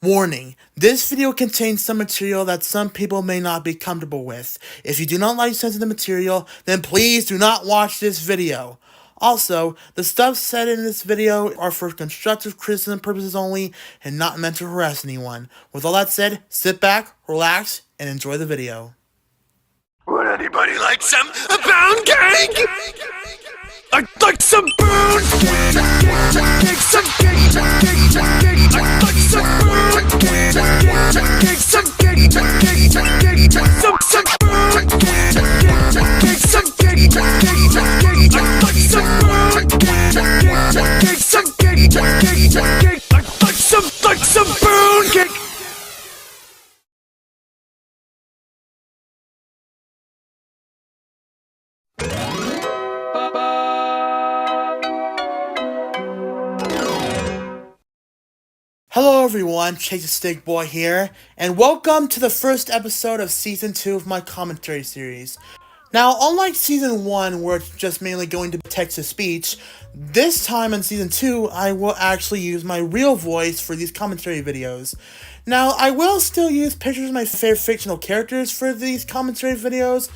Warning, this video contains some material that some people may not be comfortable with. If you do not like sensitive material, then please do not watch this video. Also, the stuff said in this video are for constructive criticism purposes only and not meant to harass anyone. With all that said, sit back, relax, and enjoy the video. Would anybody like some pound cake? I'd like some pound cake, some cake, I'd like some pound cake, some cake, some pound cake, some cake, I'd like some pound cake, some cake, I'd like some pound cake. Hello everyone, Chase the Steak Boy here, and welcome to the first episode of Season 2 of my commentary series. Now, unlike Season 1, where it's just mainly going to text-to-speech, this time in Season 2, I will actually use my real voice for these commentary videos. Now, I will still use pictures of my favorite fictional characters for these commentary videos,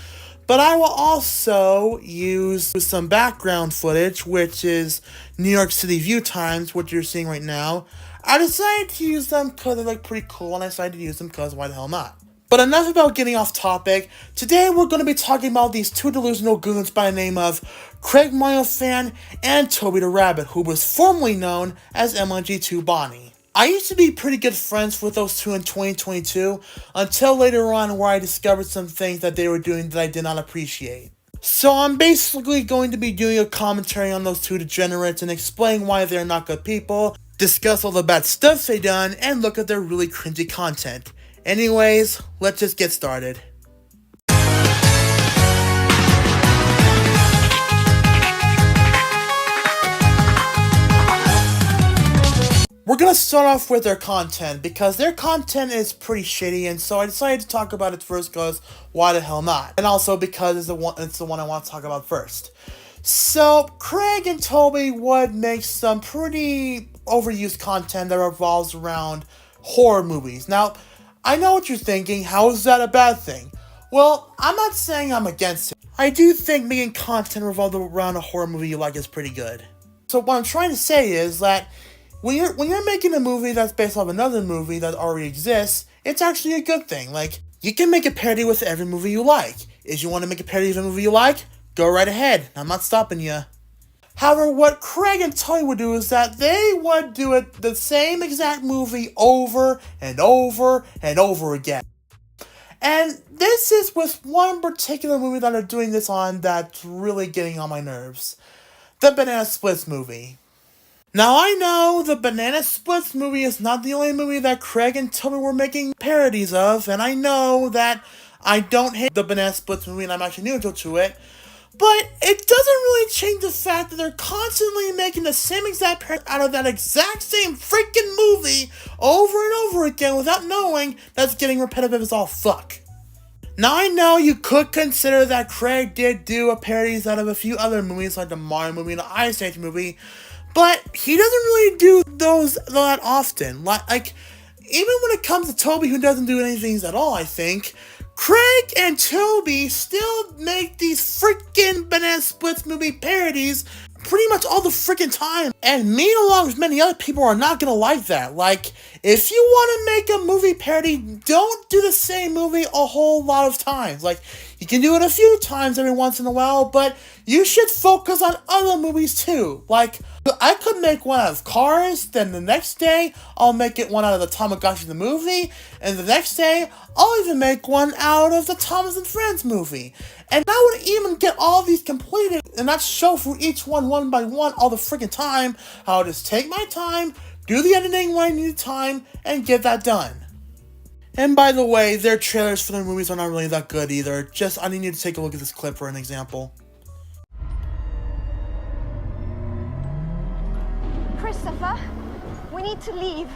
but I will also use some background footage, which is New York City view times, which you're seeing right now. I decided to use them because they look pretty cool, and I decided to use them because why the hell not? But enough about getting off topic. Today we're going to be talking about these two delusional goons by the name of Craig Mario Fan and Toby the Rabbit, who was formerly known as MLG2 Bonnie. I used to be pretty good friends with those two in 2022, until later on where I discovered some things that they were doing that I did not appreciate. So I'm basically going to be doing a commentary on those two degenerates and explain why they're not good people, discuss all the bad stuff they done, and look at their really cringy content. Anyways, let's just get started. We're gonna start off with their content, because their content is pretty shitty, and so I decided to talk about it first because why the hell not? And also because it's the one I want to talk about first. So, Craig and Toby would make some pretty overused content that revolves around horror movies. Now, I know what you're thinking, how is that a bad thing? Well, I'm not saying I'm against it. I do think making content revolved around a horror movie you like is pretty good. So what I'm trying to say is that when you're making a movie that's based off another movie that already exists, it's actually a good thing. Like, you can make a parody with every movie you like. If you want to make a parody of a movie you like, go right ahead. I'm not stopping you. However, what Craig and Toby would do is that they would do it the same exact movie over and over and over again. And this is with one particular movie that they're doing this on that's really getting on my nerves. The Banana Splits movie. Now, I know the Banana Splits movie is not the only movie that Craig and Toby were making parodies of, and I know that I don't hate the Banana Splits movie and I'm actually neutral to it, but it doesn't really change the fact that they're constantly making the same exact parody out of that exact same freaking movie over and over again without knowing that's getting repetitive as all fuck. Now, I know you could consider that Craig did do a parodies out of a few other movies like the Mario movie and the Ice Age movie, but he doesn't really do those that often. Like, even when it comes to Toby, who doesn't do anything at all, I think, Craig and Toby still make these freaking Banana Splits movie parodies pretty much all the freaking time. And me, along with many other people, are not gonna like that. Like, if you want to make a movie parody, don't do the same movie a whole lot of times. Like, you can do it a few times every once in a while, but you should focus on other movies too. Like, I could make one out of Cars, then the next day, I'll make it one out of the Tamagotchi the movie, and the next day, I'll even make one out of the Thomas and Friends movie. And I would even get all these completed and not show for each one by one all the freaking time. I'll just take my time, do the editing when I need time, and get that done. And by the way, their trailers for their movies are not really that good either. Just, I need you to take a look at this clip for an example. Christopher, we need to leave.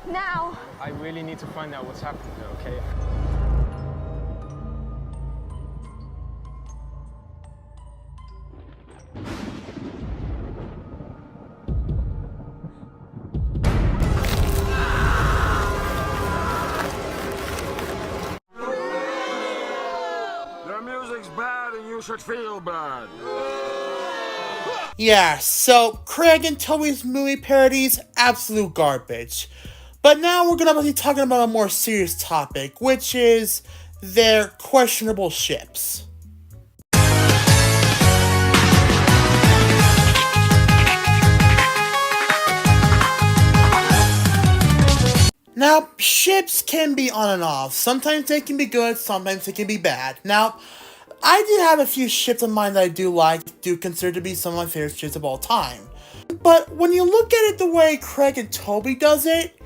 Now. I really need to find out what's happening there, okay? You should feel bad. Yeah, so Craig and Toby's movie parodies, absolute garbage. But now we're gonna be talking about a more serious topic, which is their questionable ships. Now, ships can be on and off. Sometimes they can be good, sometimes they can be bad. Now, I do have a few ships in mind that I do consider to be some of my favorite ships of all time. But when you look at it the way Craig and Toby does it,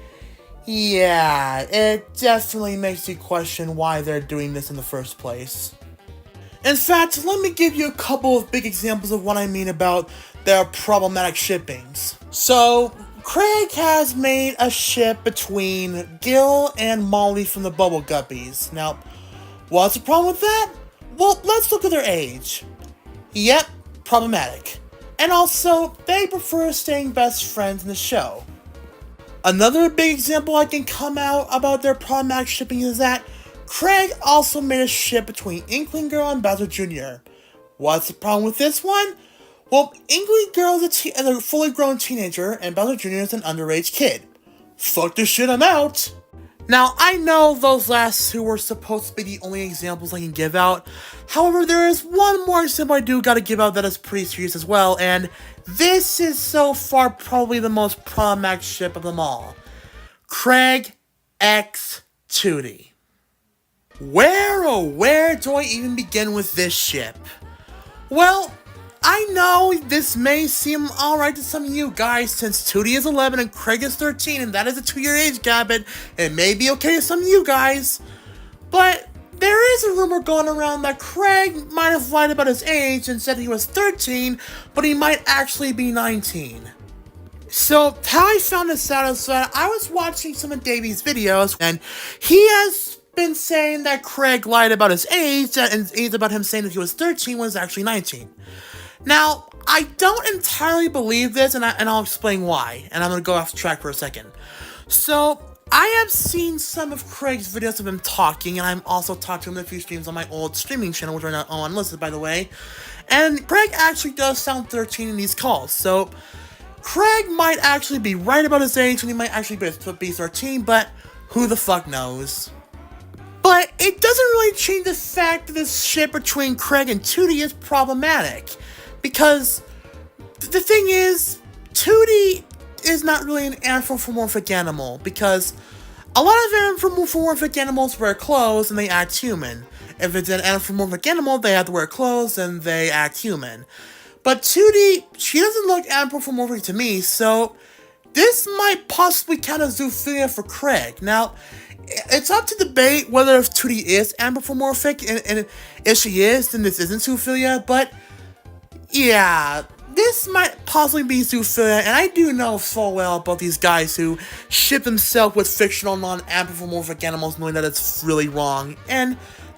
yeah, it definitely makes you question why they're doing this in the first place. In fact, let me give you a couple of big examples of what I mean about their problematic shippings. So, Craig has made a ship between Gil and Molly from the Bubble Guppies. Now, what's the problem with that? Well, let's look at their age. Yep, problematic. And also, they prefer staying best friends in the show. Another big example I can come out about their problematic shipping is that Craig also made a ship between Inkling Girl and Bowser Jr. What's the problem with this one? Well, Inkling Girl is a fully grown teenager, and Bowser Jr. is an underage kid. Fuck this shit, I'm out! Now, I know those last two were supposed to be the only examples I can give out. However, there is one more example I do gotta give out that is pretty serious as well, and this is so far probably the most problematic ship of them all. Craig x Tootie. Where, oh where do I even begin with this ship? Well, I know this may seem alright to some of you guys since Tootie is 11 and Craig is 13 and that is a 2-year age gap and it may be okay to some of you guys. But there is a rumor going around that Craig might have lied about his age and said he was 13, but he might actually be 19. So how I found this out is that I was watching some of Davy's videos and he has been saying that Craig lied about his age and it's about him saying that he was 13 when he was actually 19. Now, I don't entirely believe this, and I'll explain why, and I'm going to go off track for a second. So, I have seen some of Craig's videos of him talking, and I'm also talked to him in a few streams on my old streaming channel, which are not all unlisted, by the way, and Craig actually does sound 13 in these calls, so Craig might actually be right about his age, and he might actually be 13, but who the fuck knows? But it doesn't really change the fact that this ship between Craig and Tootie is problematic. Because the thing is, Tootie is not really an anthropomorphic animal, because a lot of anthropomorphic animals wear clothes and they act human. If it's an anthropomorphic animal, they have to wear clothes and they act human. But Tootie, she doesn't look anthropomorphic to me, so this might possibly count as zoophilia for Craig. Now, it's up to debate whether if Tootie is anthropomorphic, and if she is, then this isn't zoophilia, but yeah, this might possibly be zoophilia, and I do know so well about these guys who ship themselves with fictional non-anthropomorphic animals knowing that it's really wrong, and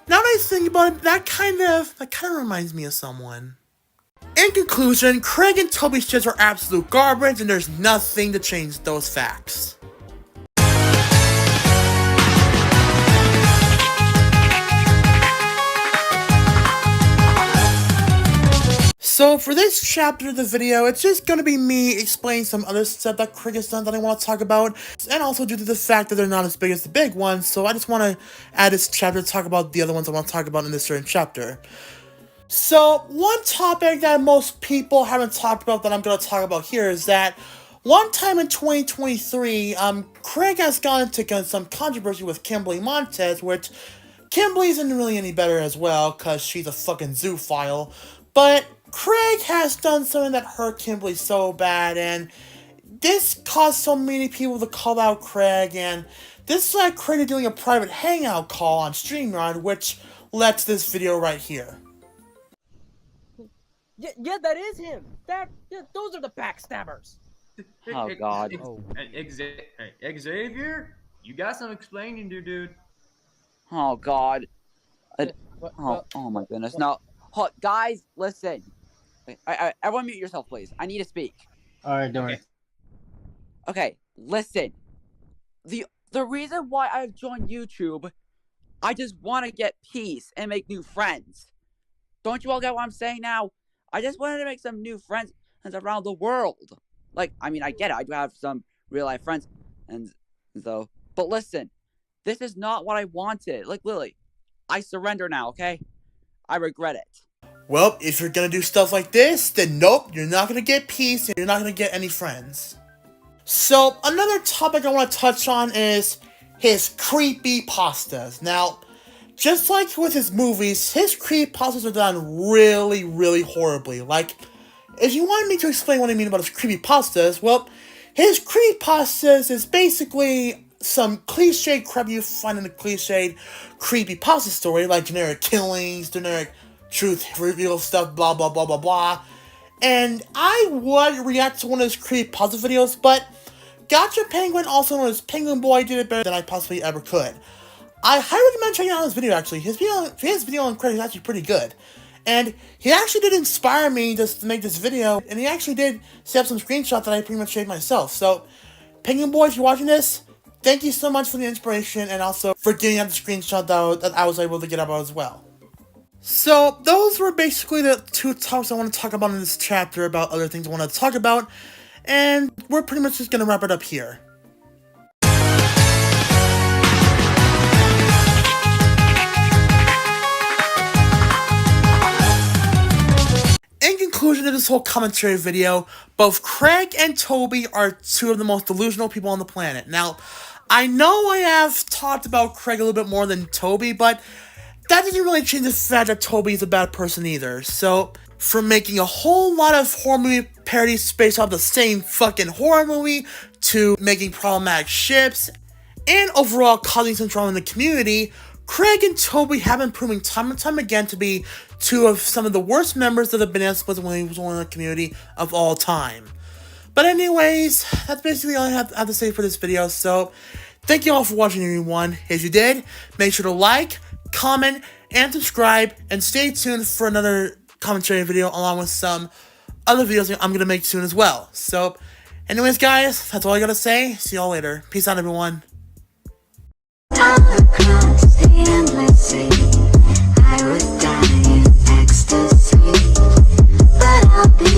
now that I think about it, that kind of reminds me of someone. In conclusion, Craig and Toby's ships are absolute garbage, and there's nothing to change those facts. So for this chapter of the video, it's just going to be me explaining some other stuff that Craig has done that I want to talk about, and also due to the fact that they're not as big as the big ones, so I just want to add this chapter to talk about the other ones I want to talk about in this certain chapter. So, one topic that most people haven't talked about that I'm going to talk about here is that one time in 2023, Craig has gone into some controversy with Kimberly Montez, which Kimberly isn't really any better as well, because she's a fucking zoophile, but Craig has done something that hurt Kimberly so bad, and this caused so many people to call out Craig, and this led Craig to doing a private hangout call on StreamYard, which led to this video right here. Yeah, that is him. Those are the backstabbers. Oh God. Xavier, you got some explaining to do, dude. Oh God. Oh my goodness. No, guys, listen. Everyone mute yourself, please. I need to speak. All right, don't worry. Okay, listen. The reason why I've joined YouTube, I just want to get peace and make new friends. Don't you all get what I'm saying now? I just wanted to make some new friends around the world. Like, I mean, I get it. I do have some real-life friends, and so... But listen, this is not what I wanted. Like, Lily, I surrender now, okay? I regret it. Well, if you're gonna do stuff like this, then nope, you're not gonna get peace, and you're not gonna get any friends. So, another topic I want to touch on is his creepypastas. Now, just like with his movies, his creepypastas are done really, really horribly. Like, if you wanted me to explain what I mean about his creepypastas, well, his creepypastas is basically some cliche crap you find in a cliched creepypasta story, like generic killings, generic truth reveal stuff, blah, blah, blah, blah, blah. And I would react to one of his creepypasta videos, but Gotcha Penguin, also known as Penguin Boy, did it better than I possibly ever could. I highly recommend checking out his video, actually. His video on credit is actually pretty good. And he actually did inspire me just to make this video, and he actually did set up some screenshots that I pretty much made myself. So, Penguin Boy, if you're watching this, thank you so much for the inspiration, and also for getting out the screenshot that I was able to get about as well. So, those were basically the two topics I want to talk about in this chapter about other things I want to talk about, and we're pretty much just going to wrap it up here. In conclusion of this whole commentary video, both Craig and Toby are two of the most delusional people on the planet. Now, I know I have talked about Craig a little bit more than Toby, but that doesn't really change the fact that Toby is a bad person either. So, from making a whole lot of horror movie parodies based off the same fucking horror movie, to making problematic ships, and overall causing some drama in the community, Craig and Toby have been proving time and time again to be two of some of the worst members of the Banana Splits in the community of all time. But anyways, that's basically all I have to say for this video, so thank you all for watching, everyone. If you did, make sure to like, comment, and subscribe, and stay tuned for another commentary video along with some other videos I'm going to make soon as well. So, anyways guys, that's all I gotta say. See y'all later. Peace out, everyone. Across the endless sea, I would die in ecstasy, but I'll be